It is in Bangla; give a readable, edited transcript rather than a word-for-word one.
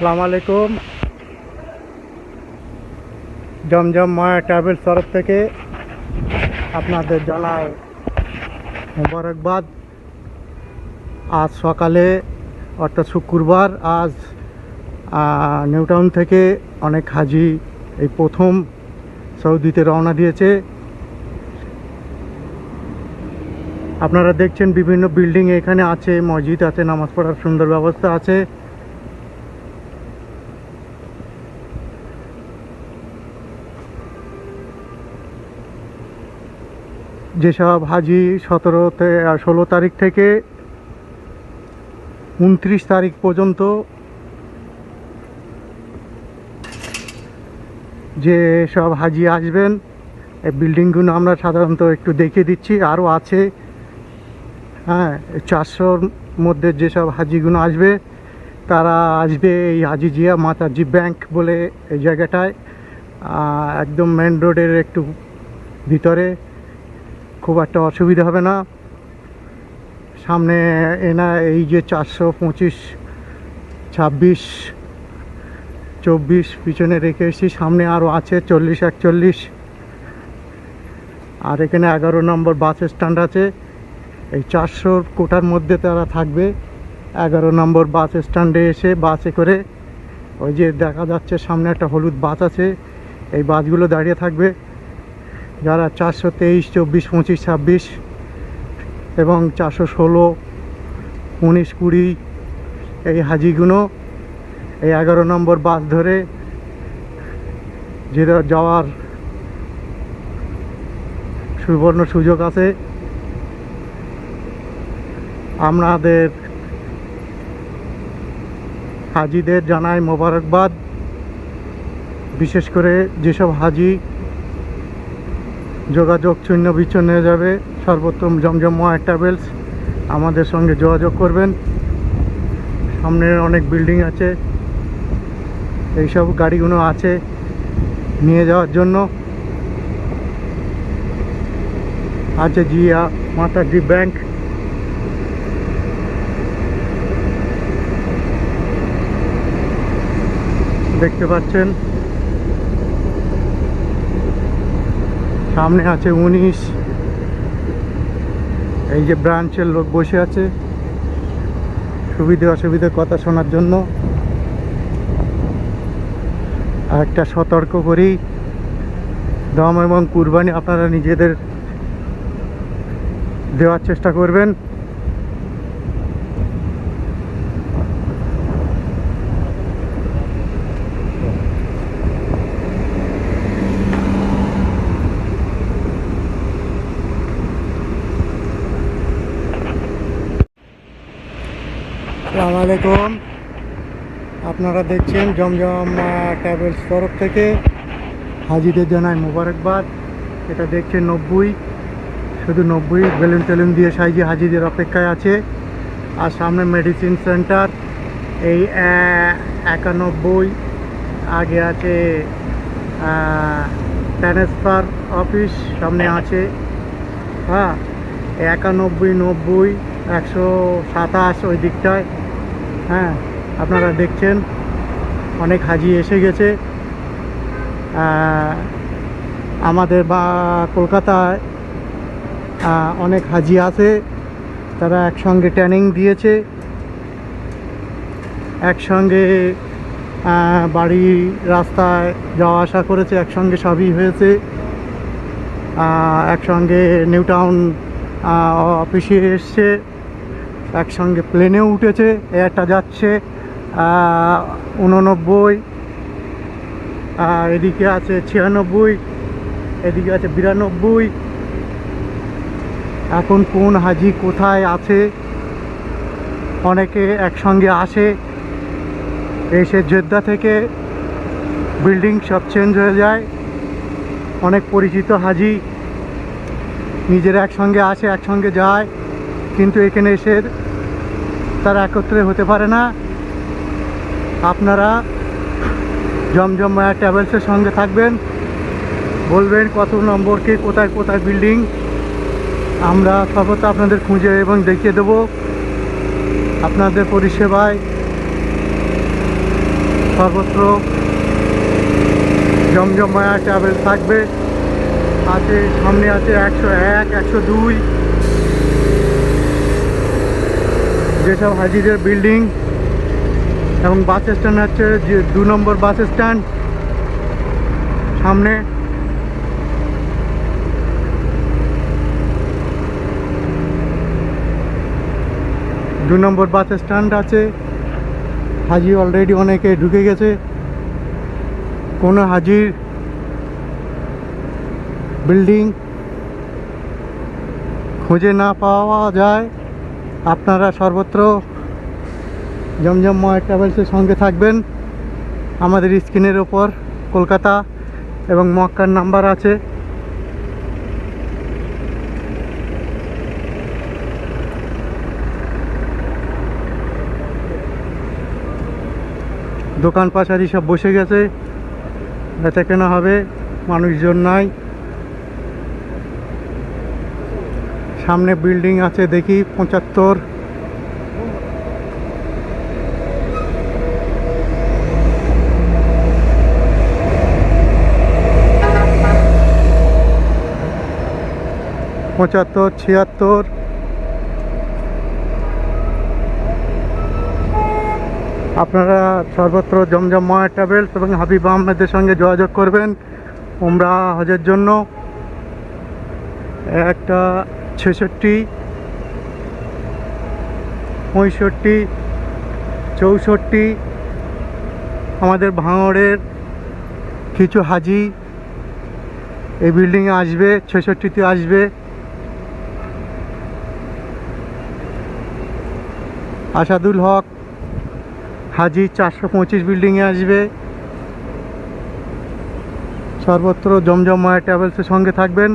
আসসালামু আলাইকুম। জমজম মায়া ট্রাভেলস তরফ থেকে আপনাদের জানাই মোবারকবাদ। আজ সকালে অর্থাৎ শুক্রবার, আজ নিউ টাউন থেকে অনেক হাজি এই প্রথম সৌদিতে রওনা দিয়েছে। আপনারা দেখছেন বিভিন্ন বিল্ডিং এখানে আছে, মসজিদ আছে, নামাজ পড়ার সুন্দর ব্যবস্থা আছে। যেসব হাজি 16 তারিখ থেকে 29 তারিখ পর্যন্ত যে সব হাজি আসবেন, এই বিল্ডিংগুলো আমরা সাধারণত একটু দেখিয়ে দিচ্ছি। আরও আছে, হ্যাঁ, 400-র মধ্যে যেসব হাজিগুলো আসবে তারা আসবে এই হাজি জিয়া মাতাজি ব্যাংক বলে এই জায়গাটায়, একদম মেন রোডের একটু ভিতরে, খুব একটা অসুবিধা হবে না। সামনে এই যে 425, 26, 24 পিছনে রেখে এসেছি, সামনে আরও আছে 40, 41, আর এখানে 11 নম্বর বাস স্ট্যান্ড আছে। এই 400 কোটার মধ্যে তারা থাকবে। 11 নম্বর বাস স্ট্যান্ডে এসে বাসে করে, ওই যে দেখা যাচ্ছে সামনে একটা হলুদ বাস আছে, এই বাসগুলো দাঁড়িয়ে থাকবে। যারা 423, 24, 25, 26 এবং 416, 19, 20 এই হাজিগুলো এই 11 নম্বর বাস ধরে যাওয়ার সুবর্ণ সুযোগ আছে। আমাদের হাজিদের জানাই মোবারকবাদ। বিশেষ করে যেসব হাজি যোগাযোগ ছিন্ন বিচ্ছিন্ন হয়ে যাবে, সর্বোত্তম জমজম মায়া ট্রাভেলস আমাদের সঙ্গে যোগাযোগ করবেন। সামনে অনেক বিল্ডিং আছে, এইসব গাড়িগুলো আছে নিয়ে যাওয়ার জন্য। আছে জিয়া মাতাজি ব্যাংক, দেখতে পাচ্ছেন। সামনে আছে 19, এই যে ব্রাঞ্চের লোক বসে আছে সুবিধে অসুবিধার কথা শোনার জন্য। আর একটা সতর্ক করি, দম এবং কুরবানি আপনারা নিজেদের দেওয়ার চেষ্টা করবেন। আসসালামু আলাইকুম। আপনারা দেখছেন জমজম ট্রাভেলস তরফ থেকে হাজিদের জানাই মোবারকবাদ। এটা দেখছেন 90, শুধু 90 বেলুন টেলুন দিয়ে সাইজে হাজিদের অপেক্ষায় আছে। আর সামনে মেডিসিন সেন্টার, এই 91, আগে আছে ট্রান্সফার অফিস, সামনে আছে, হ্যাঁ, 91, 90, 127 ওই দিকটায়। হ্যাঁ, আপনারা দেখছেন অনেক হাজি এসে গেছে। আমাদের কলকাতায় অনেক হাজি আছে, তারা একসঙ্গে ট্রেনিং দিয়েছে, একসঙ্গে বাড়ি রাস্তায় যাওয়া আসা করেছে, একসঙ্গে সবই হয়েছে। একসঙ্গে নিউ টাউন অফিসে এসছে, একসঙ্গে প্লেনেও উঠেছে। একটা যাচ্ছে 89, এদিকে আছে 96, এদিকে আছে 92। এখন কোন হাজি কোথায় আছে, অনেকে একসঙ্গে আসে, এসে জেদ্দা থেকে বিল্ডিং সব চেঞ্জ হয়ে যায়। অনেক পরিচিত হাজি নিজেরা একসঙ্গে আসে, একসঙ্গে যায়, কিন্তু এখানে এসে তারা একত্রে হতে পারে না। আপনারা জমজম মায়া ট্রাভেলসের সঙ্গে থাকবেন, বলবেন কত নম্বর কি, কোথায় কোথায় বিল্ডিং, আমরা সর্বদা আপনাদের খুঁজে এবং দেখিয়ে দেব। আপনাদের পরিষেবায় সর্বত্র জমজমায়া ট্রাভেল থাকবে। আছে সামনে আছে 101, 102 যেসব হাজিদের বিল্ডিং, এবং বাস স্ট্যান্ড হচ্ছে যে 2 নম্বর বাস স্ট্যান্ড সামনে। দু নম্বর বাস স্ট্যান্ড আছে। হাজি অলরেডি অনেকে ঢুকে গেছে। কোনো হাজির বিল্ডিং খুঁজে না পাওয়া যায়, আপনারা সর্বত্র জমজমময় ট্রাভেলসের সঙ্গে থাকবেন। আমাদের স্ক্রিনের ওপর কলকাতা এবং মক্কার নাম্বার আছে। দোকান পাশারি সব বসে গেছে, বেচা কেনা হবে, মানুষজন নাই। সামনে বিল্ডিং আছে দেখি 75। পঁচাত্তর, 76। আপনারা সর্বত্র জমজমময় ট্রাভেলস এবং হাবিব আহমেদের সঙ্গে যোগাযোগ করবেন উমরা হজের জন্য। একটা 66, 65, 64 আমাদের ভাঙড়ের কিছু হাজি এই বিল্ডিংয়ে আসবে, 66তে আসবে। আসাদুল হক হাজি 425 বিল্ডিংয়ে আসবে। সর্বত্র জমজমময় ট্রাভেলসের সঙ্গে থাকবেন।